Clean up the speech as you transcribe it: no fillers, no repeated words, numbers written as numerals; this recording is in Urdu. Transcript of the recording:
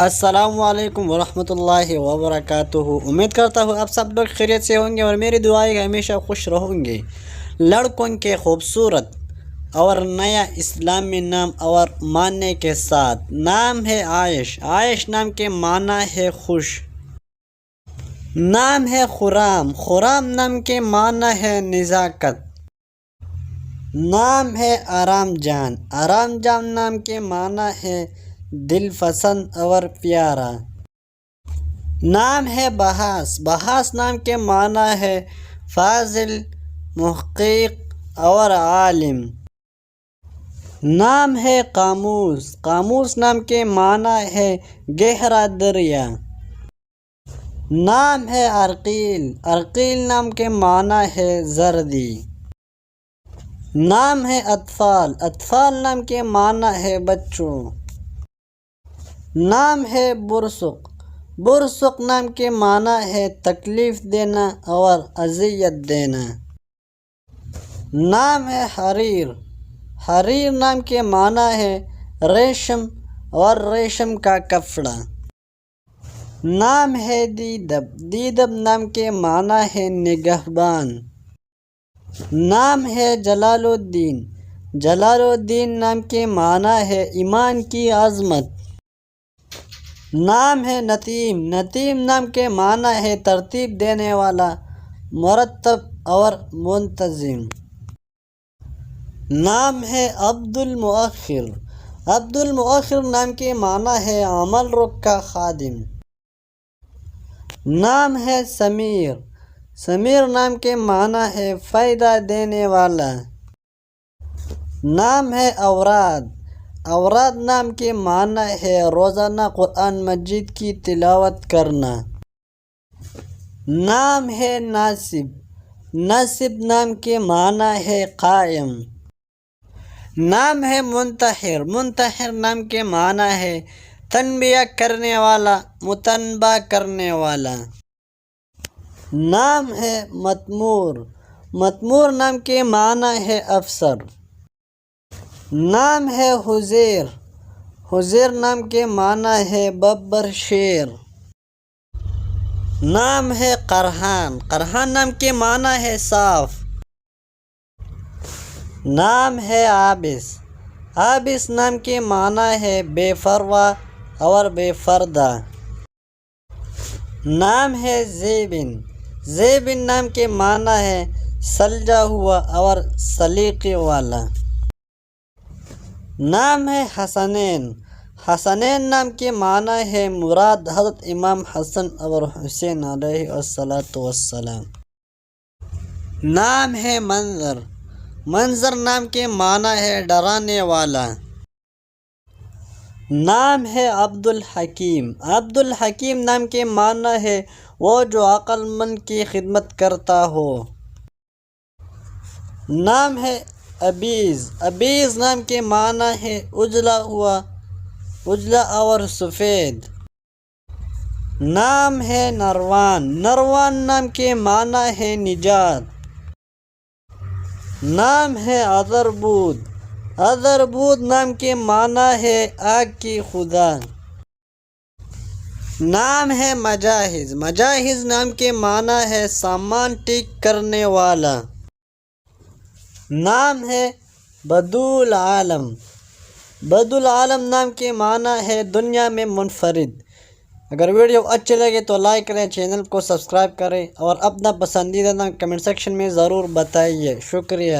السلام علیکم ورحمۃ اللہ وبرکاتہ۔ امید کرتا ہوں آپ سب لوگ خیریت سے ہوں گے اور میری دعائیں ہمیشہ خوش رہوں گے۔ لڑکوں کے خوبصورت اور نیا اسلامی نام اور معنی کے ساتھ نام ہے عائش۔ عائش نام کے معنی ہے خوش۔ نام ہے خرام۔ خرام نام کے معنی ہے نزاکت۔ نام ہے آرام جان۔ آرام جان نام کے معنی ہے دل پسند اور پیارا۔ نام ہے بحاس۔ بحاس نام کے معنی ہے فاضل، محقق اور عالم۔ نام ہے قاموس۔ قاموس نام کے معنی ہے گہرا دریا۔ نام ہے عرقیل۔ عرقیل نام کے معنی ہے زردی۔ نام ہے اطفال۔ اطفال نام کے معنی ہے بچوں۔ نام ہے برسق۔ برسق نام کے معنی ہے تکلیف دینا اور اذیت دینا۔ نام ہے حریر۔ حریر نام کے معنی ہے ریشم اور ریشم کا کپڑا۔ نام ہے دیدب۔ دیدب نام کے معنی ہے نگہبان۔ نام ہے جلال الدین۔ جلال الدین نام کے معنی ہے ایمان کی عظمت۔ نام ہے نتیم۔ نتیم نام کے معنی ہے ترتیب دینے والا، مرتب اور منتظم۔ نام ہے عبد المؤخر۔ عبد المؤخر نام کے معنی ہے عمل رکھا خادم۔ نام ہے سمیر۔ سمیر نام کے معنی ہے فائدہ دینے والا۔ نام ہے اوراد۔ اوراد نام کے معنی ہے روزانہ قرآن مجید کی تلاوت کرنا۔ نام ہے ناصب۔ ناصب نام کے معنی ہے قائم۔ نام ہے منتحر۔ منتحر نام کے معنی ہے تنبیہ کرنے والا، متنبہ کرنے والا۔ نام ہے متمور۔ متمور نام کے معنی ہے افسر۔ نام ہے حزیر۔ حزیر نام کے معنی ہے ببر شیر۔ نام ہے قرحان۔ قرحان نام کے معنی ہے صاف۔ نام ہے عابس۔ عابس نام کے معنی ہے بے پرواہ اور بے پردہ۔ نام ہے زیبن۔ زیبن نام کے معنی ہے سلجھا ہوا اور سلیقے والا۔ نام ہے حسنین۔ حسنین نام کے معنی ہے مراد حضرت امام حسن اور حسین علیہ السلام۔ نام ہے منظر۔ منظر نام کے معنی ہے ڈرانے والا۔ نام ہے عبد الحکیم۔ عبد الحکیم نام کے معنی ہے وہ جو عقل مند کی خدمت کرتا ہو۔ نام ہے ابیز۔ ابیز نام کے معنی ہے اجلا ہوا، اجلا اور سفید۔ نام ہے نروان۔ نروان نام کے معنی ہے نجات۔ نام ہے عذربود۔ عذربود نام کے معنی ہے آگ کی خدا۔ نام ہے مجاہز۔ مجاہز نام کے معنی ہے سامان ٹھیک کرنے والا۔ نام ہے بدو العالم۔ بدو العالم نام کے معنی ہے دنیا میں منفرد۔ اگر ویڈیو اچھے لگے تو لائک کریں، چینل کو سبسکرائب کریں اور اپنا پسندیدہ نام کمنٹ سیکشن میں ضرور بتائیے۔ شکریہ۔